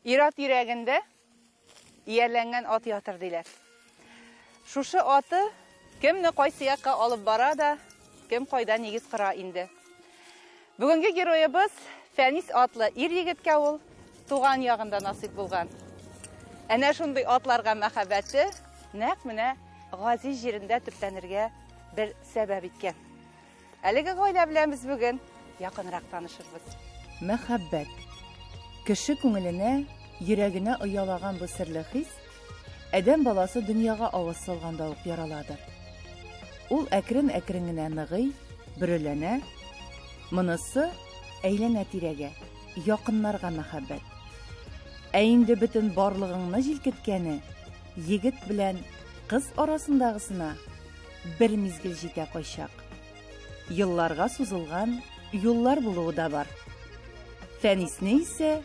Ират йөрәгендә иярләнгән ат ятыр диләр. Шушы аты кемне кайсы якка алып бара да, кем кайда нигез кыра инде. Бүгенге героебыз Фәнис атлы ир-егеткә ул туган ягында насыйп булган. Әнә шундый атларга мәхәббәте нәкъ менә Газиз җирендә төпләнергә бер сәбәп иткән. Әлеге гаилә белән без бүген якынрак танышырбыз. Мәхәббәт. Кеше күңеленә, йөрәгенә оялаган бу серле хис адәм баласы дөньяга авыз салганда ук яраладыр. Ул әкрен-әкрен генә ныгый, бөреләнә. Монысы әйләнә тирәгә, якыннарга мәхәббәт. Ә инде бөтен барлыгыңны җилкеткәне егет белән кыз арасындагысына бер мизгел җитә кайчак. Елларга сузылган юллар булуы да бар. Фәнисне исә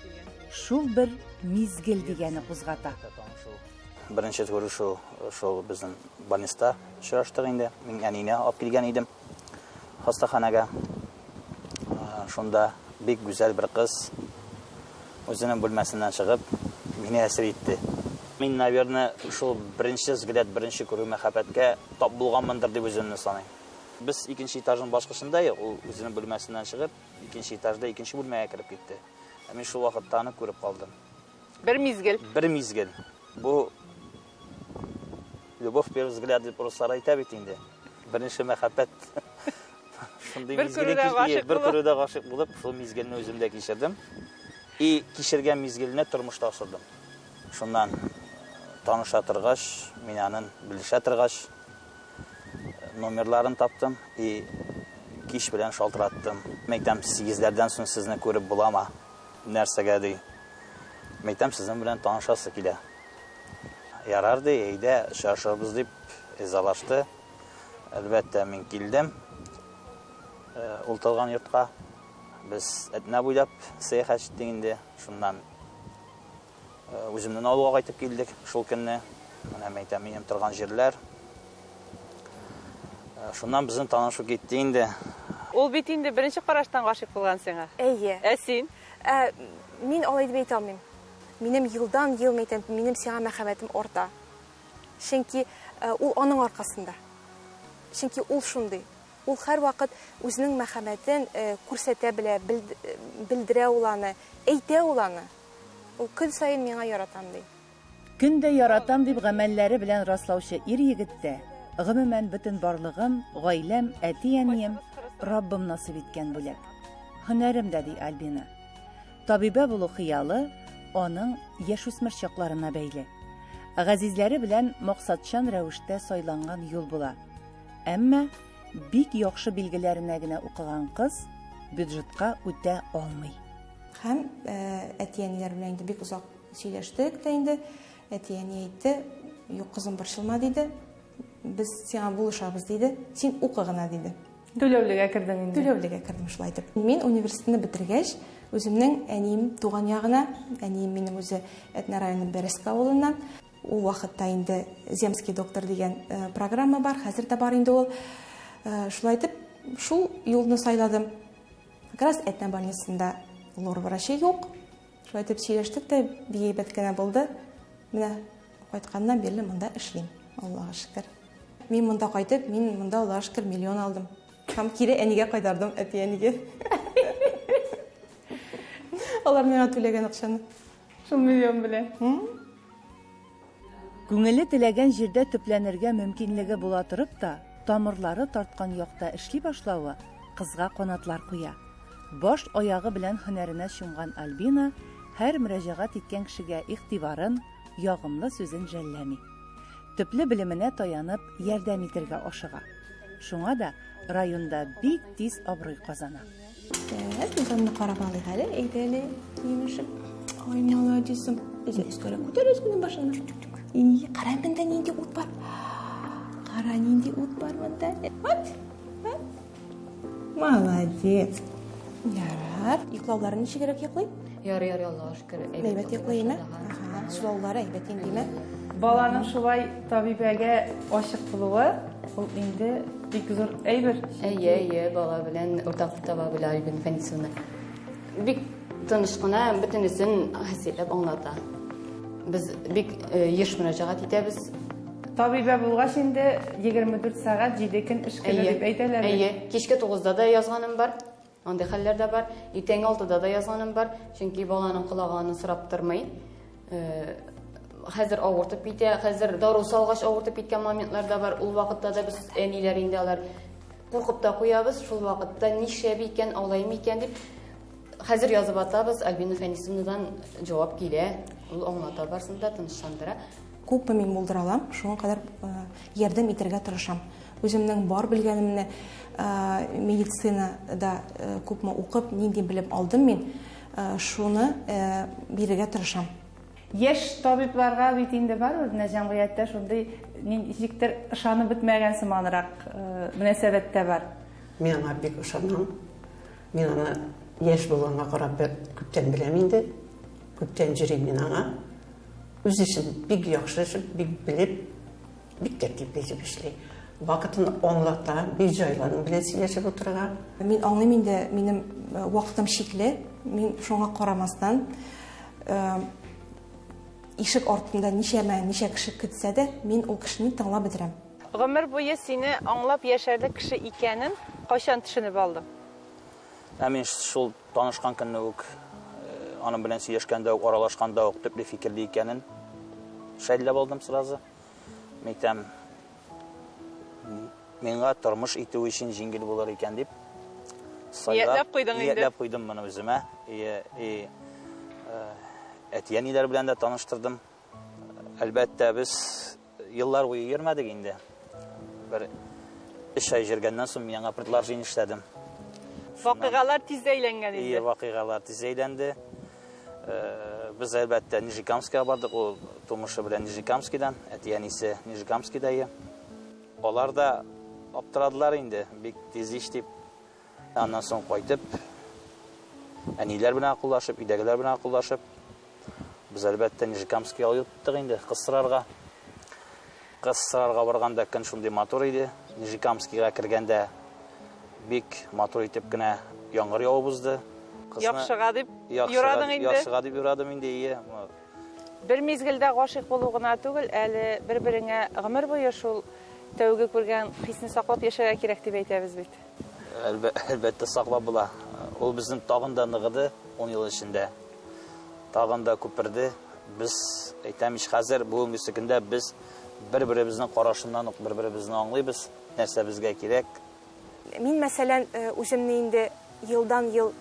шул бер мизгел дигәне кузгата. Беренче күрешү шул безнең больниста очраштык инде. Мин әнине алып килгән идем хастаханәгә. Шунда бик гүзәл бер кыз үзенең бүлмәсеннән чыгып мине әсир итте. Мин, наверное, шул беренче взгляд, беренче күрү мәхәббәткә тап булганмындыр дип үземне саныйм. Без икенче этажның башкысында, ул үзенең бүлмәсеннән чыгып, икенче этажда икенче бүлмәгә кирип китте. Мин шул вакытта аны күреп калдым. Бер мизгел. Бер мизгел. Бу любовь первый взгляд дип руслар әйтә бит инде. Беренче мәхәббәт. Шундый мизгелгә бер күрүдә гашык булып, шул мизгелне үземдә кичердем. И кичергән мизгелне тормышта ашырдым. Шуннан таныша торгач, мин аның белешә торгач, номерларын таптым и кич белән шалтыраттым. Мәйтәм, 8-ләрдән соң сезне күреп булама. Нәрсәгә ди. Мәйтәм, сезнең белән танышасы килә. Ярар ди, әйдә, шашабыз дип изалашты. Әлбәттә, мин килдем. Ул торган йортка. Без Әтнә буйлап сәяхәт иттек инде. Шуннан үземнең авылга кайтып килдек шул көнне. Менә мәйтәм, минем торган җирләр. Шуннан безнең танышу китте инде. Ул бит инде беренче караштан гашык булган сиңа. Әйе. Ә син? Мин алай дип әйтә алмыйм. Минем елдан ел мәйтәм, минем сиңа мәхәббәтем арта. Чөнки ул аның аркасында. Чөнки ул шундый. Ул һәр вакыт үзенең мәхәббәтен күрсәтә белә, белдерә ул аны, әйтә ул аны. Ул көн сайын миңа яратам ди. Көндә яратам дип гамәлләре белән раслаучы ир-егеттә гомумән бөтен барлыгым, гаиләм, әти-әнием Раббым насыйп иткән бүләк. Һөнәрем дә ди Альбина. Табибә булу хыялы аның яшүсмер чакларына бәйле. Газизләре белән максатчан рәвештә сайланган юл була. Әмма бик яхшы билгеләренә генә укыган кыз бюджетка үтә алмый. Һәм әти-әниләр белән инде бик узак сөйләштек тә инде. Әти-әни әйтте, "Юк, кызым, борчылма" диде. "Без сиңа булышабыз" диде. "Син укы гына" диде. Түләүлегә кирдең инде. Түләүлегә кирдем шулай дип. Мин университетны бетергәч, үземнең әнием туган ягына, әнием минем үзе Әтнә районының Бәрәскә авылыннан. Ул вакытта инде Земский доктор дигән программа бар, хәзер дә бар инде ул. Шулай дип, шул юлны сайладым. Как раз Әтнә больницасында лор врачы юк. Шулай дип сөйләштек тә, бик әйбәт кенә булды. Менә кайтканнан бирле монда эшлим. Аллаһка шөкер. Мин монда кайтып, мин монда Аллаһка шөкер миллион алдым. Һәм кире әнигә кайтардым, әти-әнигә. Алар миңа түләгән акчаны. Шул миллион белән. Күңеле теләгән җирдә төпләнергә мөмкинлеге була торып та, тамырлары тарткан якта эшли башлавы кызга канатлар куя. Баш аягы белән һөнәренә чумган Альбина һәр мөрәҗәгать иткән кешегә игътибарын, ягымлы сүзен жәлләми. Төпле белеменә таянып, ярдәм итәргә ашыга. Шуңа да районда бик тиз абруй казана. Үземне карап алыйк әле, әйдә әле, киенешеп. Ай, молодецым. Өскәрә күтәрәс күнең башына. Кара монда нинди ут бар. Кара нинди ут бар монда. Молодец. Ярар. Йоклауларын ничегрәк йоклый? Ярый, Аллаһка шөкер. Әйбәт йоклыймы? Сулаулары әйбәт инде. Баланың шулай табибәгә ашык булуы, ул инде бик зур әйбер. Әйе, бала белән уртак таба белә Альбина Фәнисовна. Бик Tanışkına bütünüzün hasilep anlata. Biz bik yiş müracaat итәбез. Табибә булгач инде 24 сәгать 7 көн эш көне дип әйтәләр. Әйе, кичке 9-да да язганым бар. Андый хәлләр дә бар. Иртәнге 6-да да язганым бар. Чөнки баланың кылаганын сорап тормый. Хәзер авыртып китә, хәзер дару салгач авыртып киткән моментлар да бар. Ул вакытта да без әниләр инде алар куркып та куябыз. Шул вакытта нишләп икән, алаймы икән дип хәзер язып атабыз. Альбина Фәнисовнадан җавап килә. Ул аңлата барсында тынычландыра. Күпме мин булдыра алам, шуңа кадәр ярдәм итәргә тырышам. Үземнең бар белгәнемне медицинада күпме укып, нинди белем алдым мин, шуны бирергә тырышам. Яшь табибларга бит инде бар үзенә җәмгыятьтә шундый ничектер ышанып бетмәгән сыманрак мөнәсәбәттә бар. Мен аңа бик ышанам. Мен аны яшь булганга карап күптән беләм инде. Күптән җөрим мин аңа. Үз эшен бик яхшы эшләп, бик белеп, бик тәртипле эшли. Вакытын аңлата, бик җайланып белән сөйләшеп утырга. Мин аңлыйм инде, минем вакытым шикле. Мин шуңа карамастан ишек артында ничә кеше көтсә дә, мин ул кешене тыңлап бетерәм. Гомер буе сине аңлап яшәрлек кеше икәнен кайчан төшенеп алдың? Мин шул танышкан көнне үк аның белән сөйләшкәндә үк, аралашканда үк төпле фикерле икәнен шәйләп алдым сразу. Мәйтәм, миңа тормыш итү өчен җиңел булыр икән дип Ниятләп куйдың инде. Ниятләп куйдым моны үземә. Әтиәниләр белән дә таныштырдым. Әлбәттә, без еллар буе йөрмәдек инде. Бер 3 ай йөргәннән соң мин аңа предложение эшләдем. Вакыйгалар тиз әйләнгән инде. Вакыйгалар тиз әйләнде. Без әлбәттә Нижикамскига бардык, ул тумышы белән Нижикамскидан, әтиәнисе Нижикамскидә. Алар да аптырадылар инде, бик тиз иш дип. Аннан соң кайтып, әниләр белән акыллашып, өйдәгеләр белән акыллашып, без әлбәттә Нижикамскига йөрттек инде, кыстырарга. Кыстырарга барганда көн шундый матур иде. Нижикамскига кергәндә бик матур итеп кенә яңгыр явып узды. Яхшыга дип юрадың инде. Яхшыга дип юрадым инде. Бер мизгелдә гашыйк булу гына түгел, әле бер-береңә гомер буе шул тәүге күргән хисне саклап яшәргә кирәк дип әйтәбез бит. Әлбәттә саклап була. Ул безнең тагын да ныгыды 10 ел эчендә. Тагын да күперде. Без әйтәмиш хәзер бүгенге көндә без бер-беребезнең карашыннан ук бер-беребезне аңлыйбыз, нәрсә безгә кирәк. Мин мәсәлән үземне инде елдан ел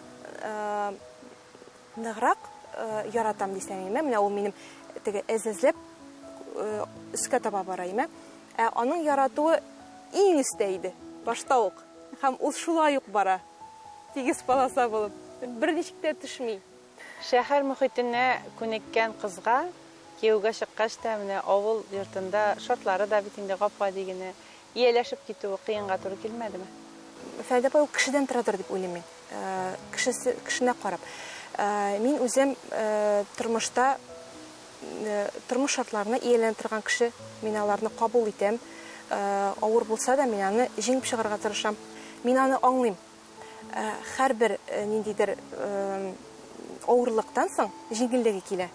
ныграк яратам дисәм, менә ул минем теге эзләп үскә таба бара име. Аның яратуы иң өстә иде, башта ук. Һәм ул шулай ук бара. Тигез полоса булып, берничек тә төшми. Шәһәр мөхитенә күнеккән кызга кияүгә чыккач та менә авыл йортында шартлары да бит инде гапкади генә ияләшеп китүе кыенга туры килмәдеме? Фәйдә бу кешедән торадыр дип уйлыйм мин. Кешенә карап. Мин үзем тормышта тормыш шартларына ияләнә торган кеше, мин аларны кабул итәм. Авыр булса да мин аны җиңеп чыгарга тырышам. Мин аны аңлыйм. Һәрбер ниндидер авырлыктан соң җиңеллеге килә.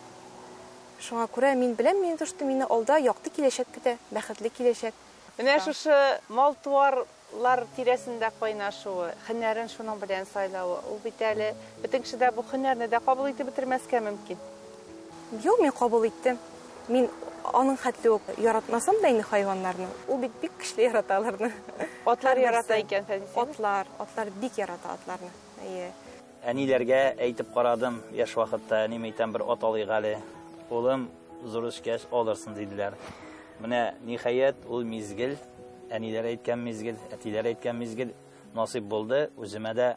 Шуңа күрә мин беләм, мин төште, мине алда якты киләчәк көтә, бәхетле киләчәк. Менә шушы мал-туарлар тирәсендә кайнашуы, һөнәрен шуның белән сайлауы, ул бит әле бөтен кешедә бу һөнәрне дә кабул итеп бетермәскә мөмкин. Юк, мин кабул иттем. Мин аның хәтле үк яратмасам да инде хайваннарны. Ул бит бик көчле ярата аларны. Атлар ярата икән Фәнисә. Атлар бик ярата атларны. Әниләргә әйтеп карадым, яшь вакытта әним әйтәм бер ат алыйк әле. Улым зур эшкәч алырсың диделәр. Менә ниһаят ул мизгел, әниләр әйткән мизгел, әтиләр әйткән мизгел насип булды. Үземә дә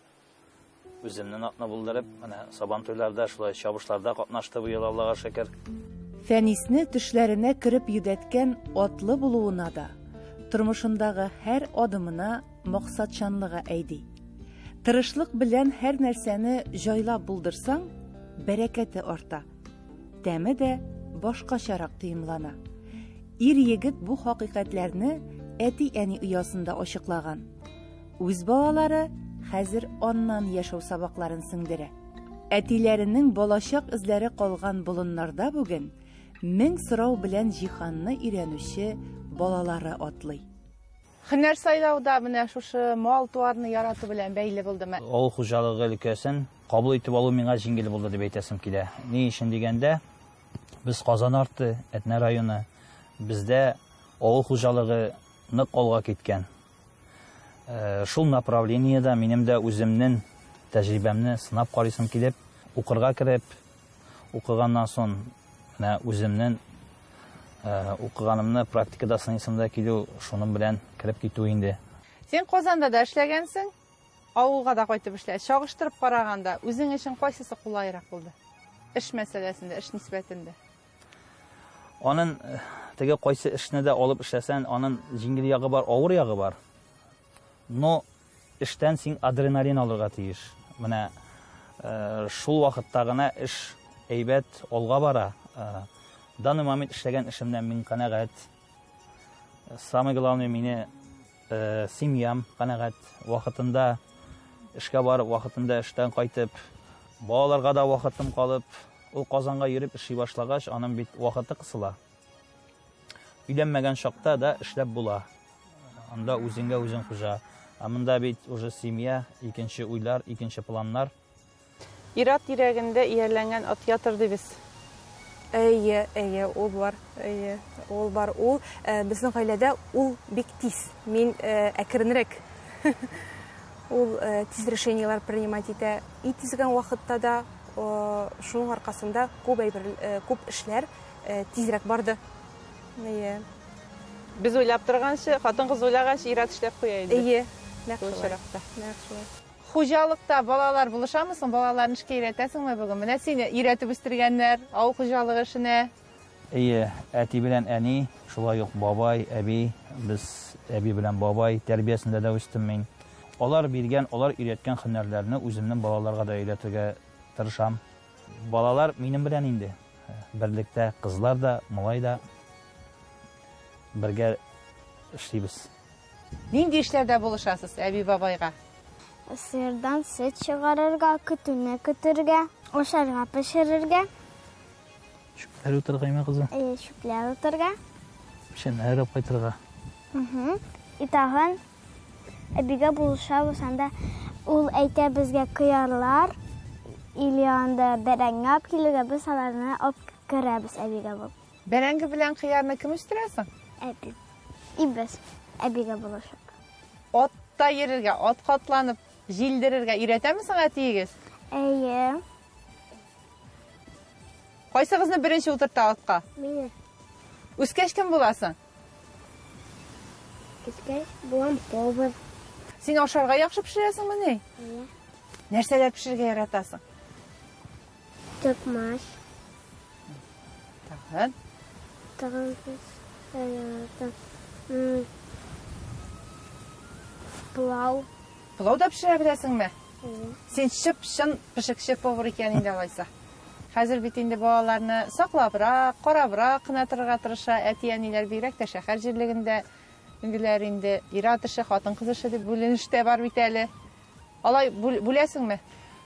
үземнең атны булдырып, менә сабан туйларда, шулай чабышларда катнашты бу ел, Аллага шөкер. Фәнисне төшләренә кереп йөдәткән атлы булуына да, тормышындагы һәр адымына максатчанлыгы әйди. Тырышлык белән һәр нәрсәне җайлап булдырсаң, бәрәкәте арта. Тәме дә башкачарак тыйымлана. Ир-егет бу хакыйкатьләрне әти-әни оясында ачыклаган. Үз балалары хәзер аннан яшәү сабакларын сеңдерә. Әтиләренең балачак эзләре калган болыннарда бүген 1000 сорау белән җиһанны өйрәнүче балалары атлый. Һөнәр сайлауда менә шушы мал туарны ярату белән бәйле булдымы? Авыл хуҗалыгы өлкәсен кабул итеп алу миңа җиңел булды дип әйтәсем килә. Ни өчен дигәндә, без Казан арты, Әтнә районы, бездә авыл хуҗалыгы нык алга киткән. Шул направлениедә минем дә үземнең тәҗрибәмне сынап карыйсым килеп, укырга кереп, укыганнан соң менә үземнең укыганымны практикада сынайсымда килү, шуның белән кирип китү инде. Сен Казанда да эшләгәнсең, авылга да кайтып эшлә. Чагыштырып караганда, үзең өчен кайсысы кулайрак булды? Эш мәсьәләсендә, эш нисбәтендә. Аның теге кайсы эшне дә алып эшләсәң, аның җиңел ягы бар, авыр ягы бар. Но эштән син адреналин алырга тиеш. Менә шул вакытта гына эш әйбәт алга бара. Данный момент эшләгән эшемнән мин канәгать. Самое главное мине семьям канәгать. Вакытында эшкә барып, вакытында эштән кайтып, балаларга да вакытым калып, ул Казанга йөреп эшли башлагач, аның бит вакыты кысыла. Өйләнмәгән чакта да эшләп була. Анда үзеңгә үзең хуҗа. Монда бит уже семья, икенче уйлар, икенче планнар. Ират йөрәгендә иярләнгән ат ятыр дибез. Әйе, ул бар. Ул бар. Ул безнең гаиләдә ул бик тиз. Мин әкренрәк. Ул тиз решениялар принимать итә. И тизгән вакытта да шуның аркасында күп эшләр тизрәк барды. Әйе. Без уйлап торганчы, хатын-кыз уйлаганчы Ират эшләп куя иде. Әйе. Хуҗалыкта балалар булышамысың? Балаларны эшкә өйрәтәсеңме бүген? Менә сине өйрәтеп үстергәннәр, авыл хуҗалыгы эшенә. Әйе, әти белән әни, шулай ук бабай, әби, без әби белән бабай тәрбиясендә дә үстем мин. Алар биргән, алар өйрәткән һөнәрләрне үземнең балаларга да өйрәтергә тырышам. Балалар минем белән инде. Берлектә кызлар да, малай да бергә эшлибез. Нинди эшләрдә булышасыз әби бабайга? Сырдан сөт чыгарырга, көтүне көтөргә, ашарга пешерергә, Шүкләр утыргайма кызым. шүкләр утырга. Шен әрәп кайтырга. И тагын әбигә булышабыз, анда ул әйтә безгә кыярлар, или анда бәрәңге алып килергә, без аларны алып керәбез әбигә булып. Бәрәңге белән кыярны кем үстерәсең? Әби. И без әбигә булышак. Атта йөрергә, ат катланып, җилдерергә өйрәтәмесең әтиегез? Әйе. Кайсыгызны беренче утырта атка? Мине Үскәч кем буласың? кискәч булам повар. Син ашарга яхшы пешерәсеңме ни? Әйе. Нәрсәләр пешерергә яратасың? Токмаш. Тагын. Тагын пылау. Пылау да пешерә беләсеңме? Әйе. Син чын пешекче повар икән инде алайса. Хәзер бит инде балаларны саклабрак, карабрак кына торырга тырыша. Әти-әниләр бигрәк тә шәһәр җирлегендә ингеләр инде ир-ат эше, хатын-кыз эше дип бүленештә бар бит әле. Алай бүләсеңме?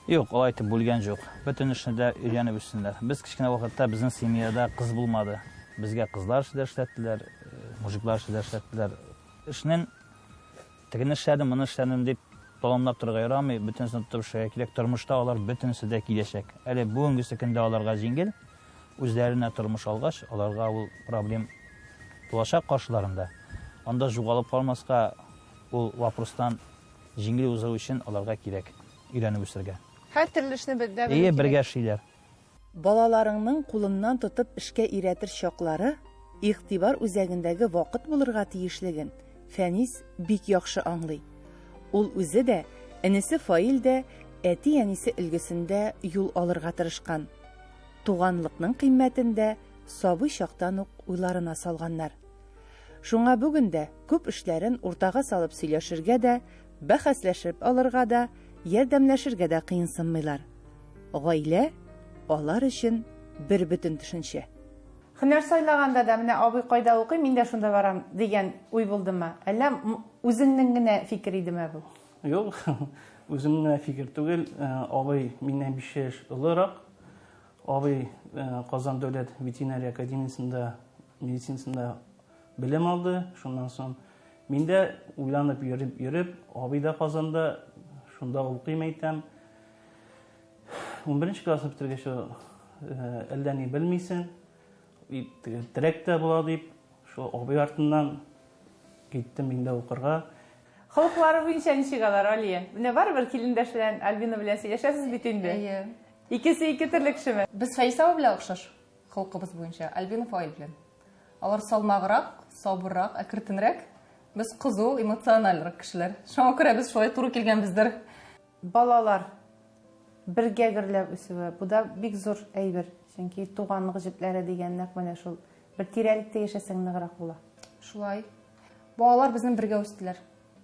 Юк, алай итеп бүлгән юк. Бөтен эшне дә өйрәнеп үстеләр. Без кичкенә вакытта безнең семьяда кыз булмады. Безгә кызлар эшләр эшләттеләр, мужиклар эшләр эшләттеләр. Эшнең тегене эшләдем, моны эшләдем дип таламлап торырга ярамый. Бөтенсен тотып эшләргә кирәк. Тормышта алар бөтенсе дә киләчәк. Әле бүгенге көндә аларга җиңел. Үзләренә тормыш алгач, аларга ул проблем булачак каршыларында. Анда югалып калмаска, ул вопростан җиңел узу өчен аларга кирәк өйрәнеп үсәргә. Һәр төрле эшне белә. Әйе, бергә эшлиләр. Балаларыңның кулыннан тотып эшкә өйрәтер чаклары игътибар үзәгендәге вакыт булырга тиешлеген Фәнис бик яхшы аңлый. Ул үзе дә, энесе Фаил дә әти-әнисе өлгесендә юл алырга тырышкан. Туганлыкның кыйммәтендә сабый чактан ук уйларына салганнар. Шуңа бүген дә күп эшләрен уртага салып сөйләшергә дә, бәхәсләшеп алырга да, ярдәмләшергә дә кыенсынмыйлар. Гаилә алар өчен бер бөтен төшенчә. Һөнәр сайлаганда да менә абый кайда укый, мин дә шунда барам дигән уй булдымы? Әллә үзеңнең генә фикер идеме бу? Юк, Үземне фикер түгел, абый миннән 5 яшь олырак. Абый Казан дәүләт ветеринария академиясендә медицинасында белем алды. Шуннан соң мин дә уйланып йөреп, абый да Казанда, шунда укыйм әйтәм. 11 классны бетергәч әллә ни белмисең, тректә була дип, шул абый артыннан киттем мин дә укырга. Халыклары буенча ничек алар, Алия? Менә барыбер килендәш белән Альбина белән сөйләшәсез бит инде. Икесе ике төрле кешеме? Без Фәйсә белән охшаш халкыбыз буенча, Альбина Фаил белән. Алар салмаграк, сабыррак, әкертенрәк. Без кызу, эмоциональрак кешеләр. Шуңа күрә без шулай туры килгәнбездер. Балалар бергә гөрләп үсүе, бу да бик зур әйбер. Чөнки туганлык җепләре дигән нәкъ менә шул бер тирәлектә яшәсәң ныграк була. Шулай. Балалар безнең бергә үстеләр.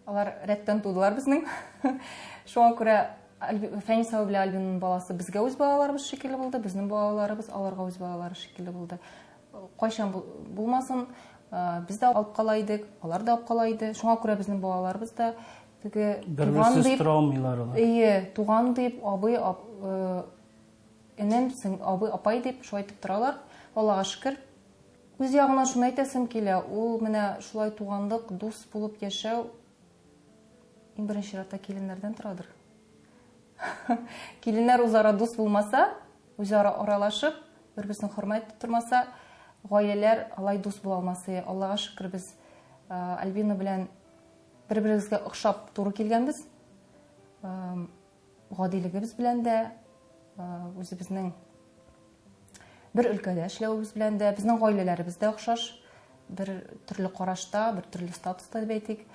Алар рәттән тудылар безнең. Шуңа күрә Фәйсә белән Альбинаның баласы безгә үз балаларыбыз шикелле булды, безнең балаларыбыз аларга үз балалары шикелле булды. Кайчан булмасын, без дә алып кала идек, алар да алып кала иде. Шуңа күрә безнең балаларыбыз да теге туган дип травмалар алар. Туган дип, абый, энем, абый, апай дип шулай әйтеп торалар. Аллага шөкер. Үз ягынан шуны әйтәсем килә. Ул менә шулай туганлык, дус булып яшәү иң беренче чиратта киленнәрдән торадыр. Киленнәр үзара дус булмаса, үзара аралашып, бер-берсен хөрмәт итеп тормаса, гаиләләр алай дус була алмасы. Аллага шөкер, без Альбина белән бер-беребезгә охшап туры килгәнбез. Гадилегебез белән дә, үзебезнең бер өлкәдә эшләүебез белән дә, безнең гаиләләребез дә охшаш, бер төрле карашта, бер төрле статуста дип әйтик.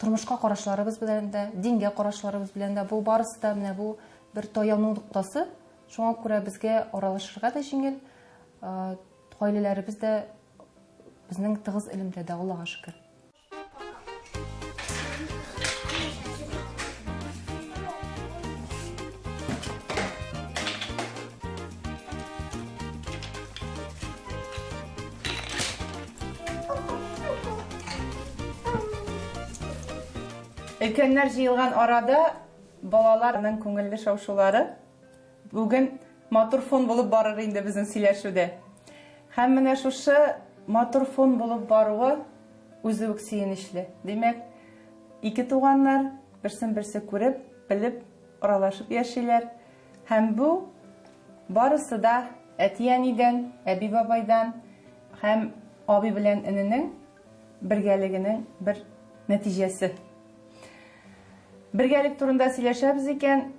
Тормышка карашларыбыз белән дә, дингә карашларыбыз белән дә, бу барысы да менә бу бер таяну ноктасы. Шуңа күрә безгә аралашырга да җиңел. Гаиләләребез дә безнең тыгыз элемдә дә, Аллага шөкер. Өлкәннәр җыелган арада балаларның күңелле шаушулары бүген матур фон булып барыр инде безнең сөйләшүдә. Һәм менә шушы матур фон булып баруы үзе үк сөенечле. Димәк, ике туганнар берсен-берсе күреп, белеп, аралашып яшиләр. Һәм бу барысы да әти-әнидән, әби-бабайдан һәм абый белән эненең бергәлегенең бер нәтиҗәсе. Бергәлек турында сөйләшәбез икән,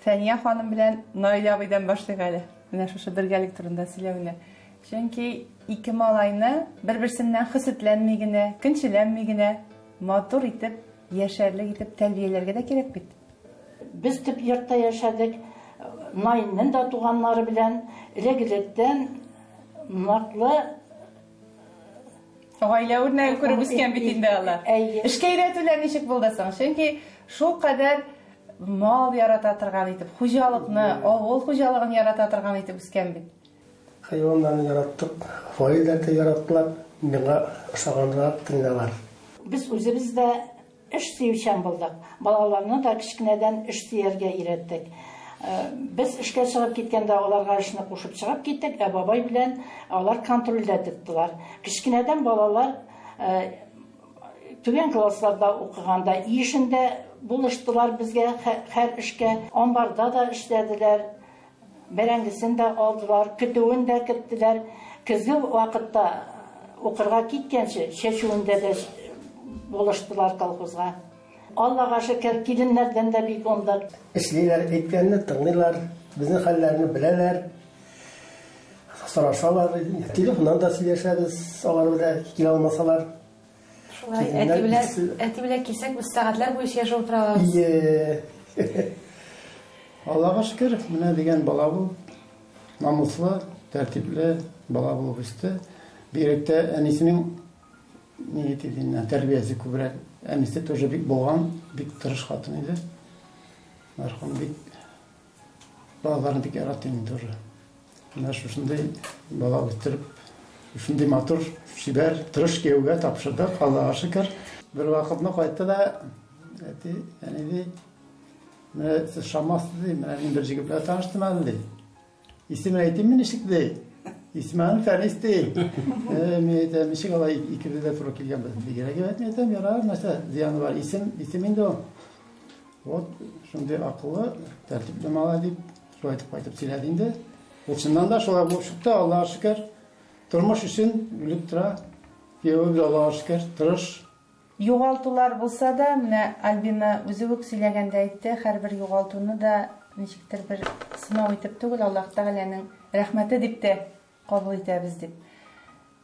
Фәния ханым белән Наилә абыйдан башлыйк әле. Менә шушы бергәлек турында сөйләүне. Чөнки ике малайны бер-берсеннән хисетләнми генә, көнчеләнми генә матур итеп, яшәрлек итеп тәрбияләргә дә кирәк бит. Без төп йортта яшәдек. Наилнең да туганнары белән элек-электән наклы гаилә үрнәген күреп үскән бит инде алар. Эшкә өйрәтүләр ничек булды соң? Чөнки шул кадәр мал ярата торган итеп, хуҗалыкны, авыл хуҗалыгын ярата торган итеп үскән бит. Хайваннарны яраттык, фаилдәрне яраттылар, миңа ошаганнар тыңлалар. Без үзебез дә эш сөючән булдык. Балаларны да кичкенәдән эш сөяргә өйрәттек. Без эшкә чыгып киткәндә аларга эшне кушып чыгып киттек, бабай белән алар контрольдә тоттылар. Кичкенәдән балалар түгән классларда укыганда ишендә булыштылар безгә һәр эшкә, амбарда да эшләделәр, бәрәңгесен дә алдылар, көтүен дә көттеләр. Көзге вакытта укырга киткәнче чәчүендә дә булыштылар колхозга. Аллага шөкер, киленнәрдән дә бик онда. Эшлиләр, әйткәнне тыңлыйлар, безнең хәлләрне беләләр, сорашалар, телефоннан да сөйләшәбез, алар белән килә алмасалар. Шулай, әти белән килсәк, без сәгатьләр буе яшәп утырабыз. Аллага шөкер, менә дигән бала бу, намуслы, тәртипле бала булып үсте. Биректә әнисенең тәрбиясе күбрәк. Әнисе тоже бик булган, бик тырыш хатын иде. Мәрхүм бик балаларны бик ярата инде тоже. Менә шушындай бала үстереп, шундый матур, шибәр, тырыш кияүгә тапшырдык, Аллага шөкер. Бер вакытны кайтты да, Әти, әни менә сез Шамас ди, менә мин бер җегет белән таныштым әле ди. Исемен әйтим мин ничек ди? Исмән Фәрис ди. Мин әйтәм, ничек алай икебез дә туры килгәнбез. Дигәргә әйтмәй әйтәм, ярар, нәрсә зыяны бар. Исем инде ул. Вот, шундый акыллы, тәртипле малай дип, шулай итеп кайтып сөйләде инде. Ул чыннан да шулай булып чыкты, Аллаһка шөкер. Тормыш өчен үлеп тора. Күйәве Аллаһка шөкер, тырыш. Югалтулар булса да, менә Альбина үзе үк сөйләгәндә әйтте, һәрбер югалтуны да ничектер бер сынау итеп түгел, Аллаһ Тәгаләнең рәхмәте дип тә кабул итәбез дип.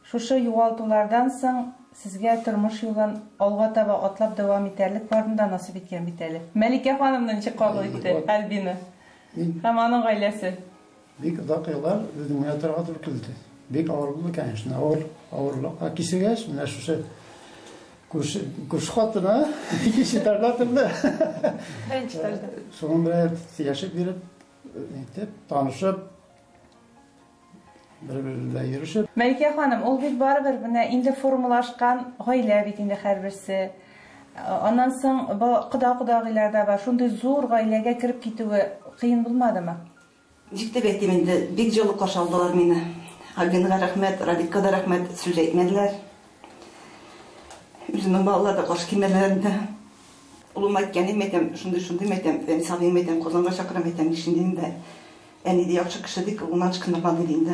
Шушы югалтулардан соң сезгә тормыш юлын алга таба атлап дәвам итәрлек барын да насыйп иткән бит әле. Мәликә ханымны ничек кабул итте Альбина? Һәм аның гаиләсе. Бик озак еллар безнең ятырга туры килде. Бик авыр булды, конечно. Авырлыкка кисегәч, менә шушы күрше хатына кеше тарлатымды. Шуның белән сөйләшеп биреп, итеп, танышып, бер-беренә йөрешеп. Мәликә ханым, ул бит барыбер менә инде формалашкан гаилә бит инде һәрберсе. Аннан соң кода-кодагыйларда бар, шундый зур гаиләгә кирип китүе кыен булмадымы? Җитеп әйтим инде, бик җылы каршы алдылар мине. Альбинага рәхмәт, Радикка да рәхмәт, сүз әйтмәделәр. Үземнең балалар да каршы килмәделәр инде. Улым әйткән әйтәм, шундый әйтәм, Фәнис абыйым әйтәм, Казанга чакырам әйтәм, нишенде инде. Әни дә яхшы кеше дик, уннан чыкмаган диде инде.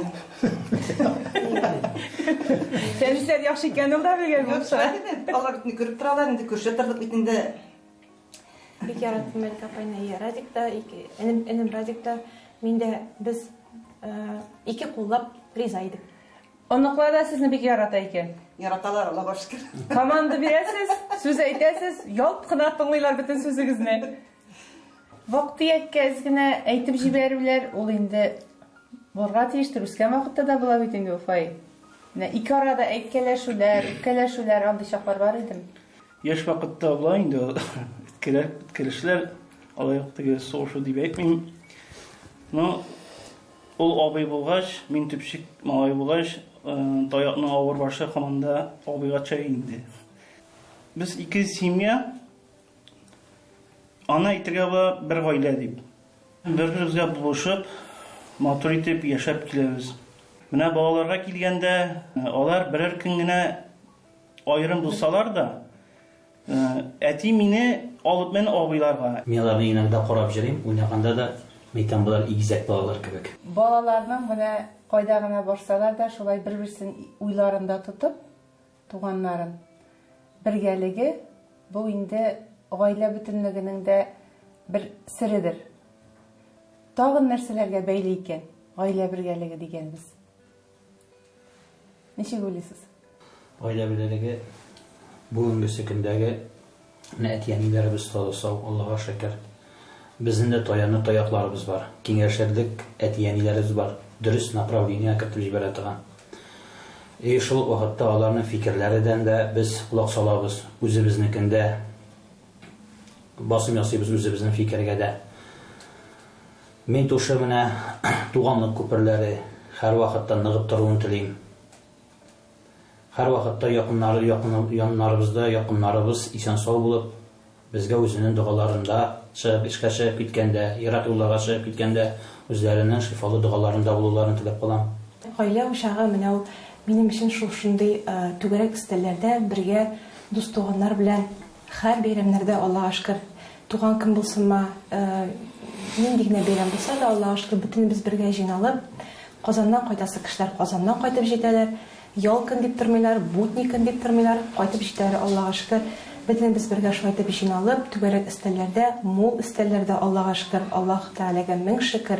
Фәнисләр яхшы икән ул да белгән булса. Алар битне күреп торалар инде, күрше тордык бит инде. Бик яраттым Мәликә апайны, Радикта, энем Радикта, мин дә без ике куллап риза идек. Оныклар да сезне бик ярата икән. Яраталар, Аллаһка шөкер. Команда бирәсез, сүз әйтәсез, ялт кына тыңлыйлар бөтен сүзегезне. Вакыты яткәз генә әйтеп җибәрүләр, ул инде булырга тиештер, үскән вакытта да була бит инде Уфай. Менә ике арада әйткәләшүләр, үпкәләшүләр, андый чаклар бар иде. Яшь вакытта була инде үткәлешләр, алай ук теге сошу дип әйтмим. Но ул абый булгач, мин төпчек малай булгач, таякның авыр башы команда абыйга чай инде. Без ике семья ана итергә була бер гаилә дип. Бер-беребезгә булышып, матур итеп яшәп киләбез. Менә балаларга килгәндә, алар берәр көн генә аерым булсалар да, әти мине алып мен абыйларга. Мин аларны инәгдә карап җөрим, уйнаганда да мәйтәм булар игезәк балалар кебек. Балаларның менә кайда гына барсалар да шулай бер-берсен уйларында тотып, туганнарын бергәлеге бу инде гаилә бөтенлегенең дә бер сиридер. Тагын нәрсәләргә бәйле икән гаилә бергәлеге дигәнбез. Ничек уйлыйсыз? Гаилә берлеге бүгенге көндәге әтиәниләребез сау, Аллаһка шөкер. Безнең дә таякларыбыз бар. Киңәшерлек әтиәниләребез бар. Дөрес направление кертеп җибәрә торган. Шул вакытта аларның фикерләреннән дә без кулак салабыз. Үзебезнекендә басым ясыйбыз үзебезнең фикергә дә. Мин тушы менә туганлык күперләре һәр вакытта ныгып торуын телим. Һәр вакытта якыннарыбыз исән сау булып, безгә үзенең дугаларында чыгып эшкә чыгып киткәндә, ерак юлларга чыгып киткәндә үзләренең шифалы дугаларында булуларын теләп калам. Гаилә учагы менә ул минем өчен шушындый түгәрәк истәләрдә бергә дус туганнар белән һәр бәйрәмнәрдә Аллаһка шөкер туган кем булсынма, нинди генә бәйрәм булса да Аллаһка шөкер бөтенебез бергә җыйналып, Казаннан кайтасы кешеләр Казаннан кайтып җитәләр. Ял көн дип тормыйлар, будни көн дип тормыйлар, кайтып җитәләр Аллаһка шөкер. Бөтенебез бергә шулай итеп җыйналып, түгәрәк истәләрдә, мул истәләрдә Аллаһка шөкер, Аллаһ Тәгаләгә мең шөкер.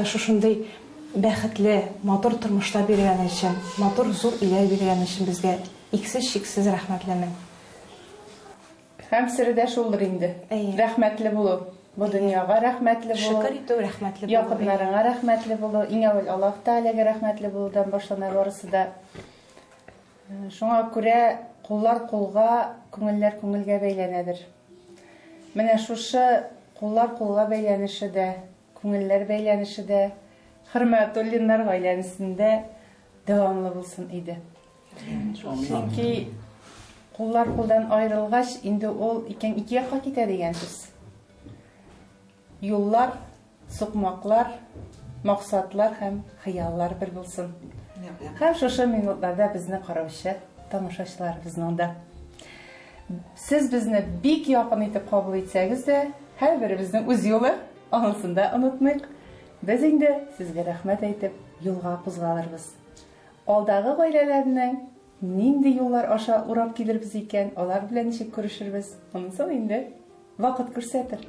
Шушындый бәхетле, матур тормышта биргән өчен, матур зур илә биргән өчен безгә иксез-чиксез рәхмәтлемен. Һәм сиридә шулдыр инде. Рәхмәтле булу. Бу дөньяга рәхмәтле булу. Шөкер итү рәхмәтле булу. Якыннарыңа рәхмәтле булу. Иң әүвәл Аллаһ Тәгаләгә рәхмәтле булудан башлана барысы да. Шуңа күрә куллар кулга, күңелләр күңелгә бәйләнәдер. Менә шушы куллар кулга бәйләнеше дә, күңелләр бәйләнеше дә Хөрмәтлеләр гаиләсендә дәвамлы булсын иде. Чөнки Куллар кулдан аерылгач, инде ул икән ике якка китә дигән сүз. Юллар, сукмаклар, максатлар һәм хыяллар бер булсын. Һәм шушы минутларда безне караучы тамашачыларыбызның да сез безне бик якын итеп кабул итсәгез дә, һәрберебезнең үз юлы, анысын да онытмыйк. Без инде сезгә рәхмәт әйтеп, юлга кузгалырбыз. Алдагы гаиләләрнең нинди юллар аша урап килербез икән, алар белән ничек күрешербез, монысын инде вакыт күрсәтер.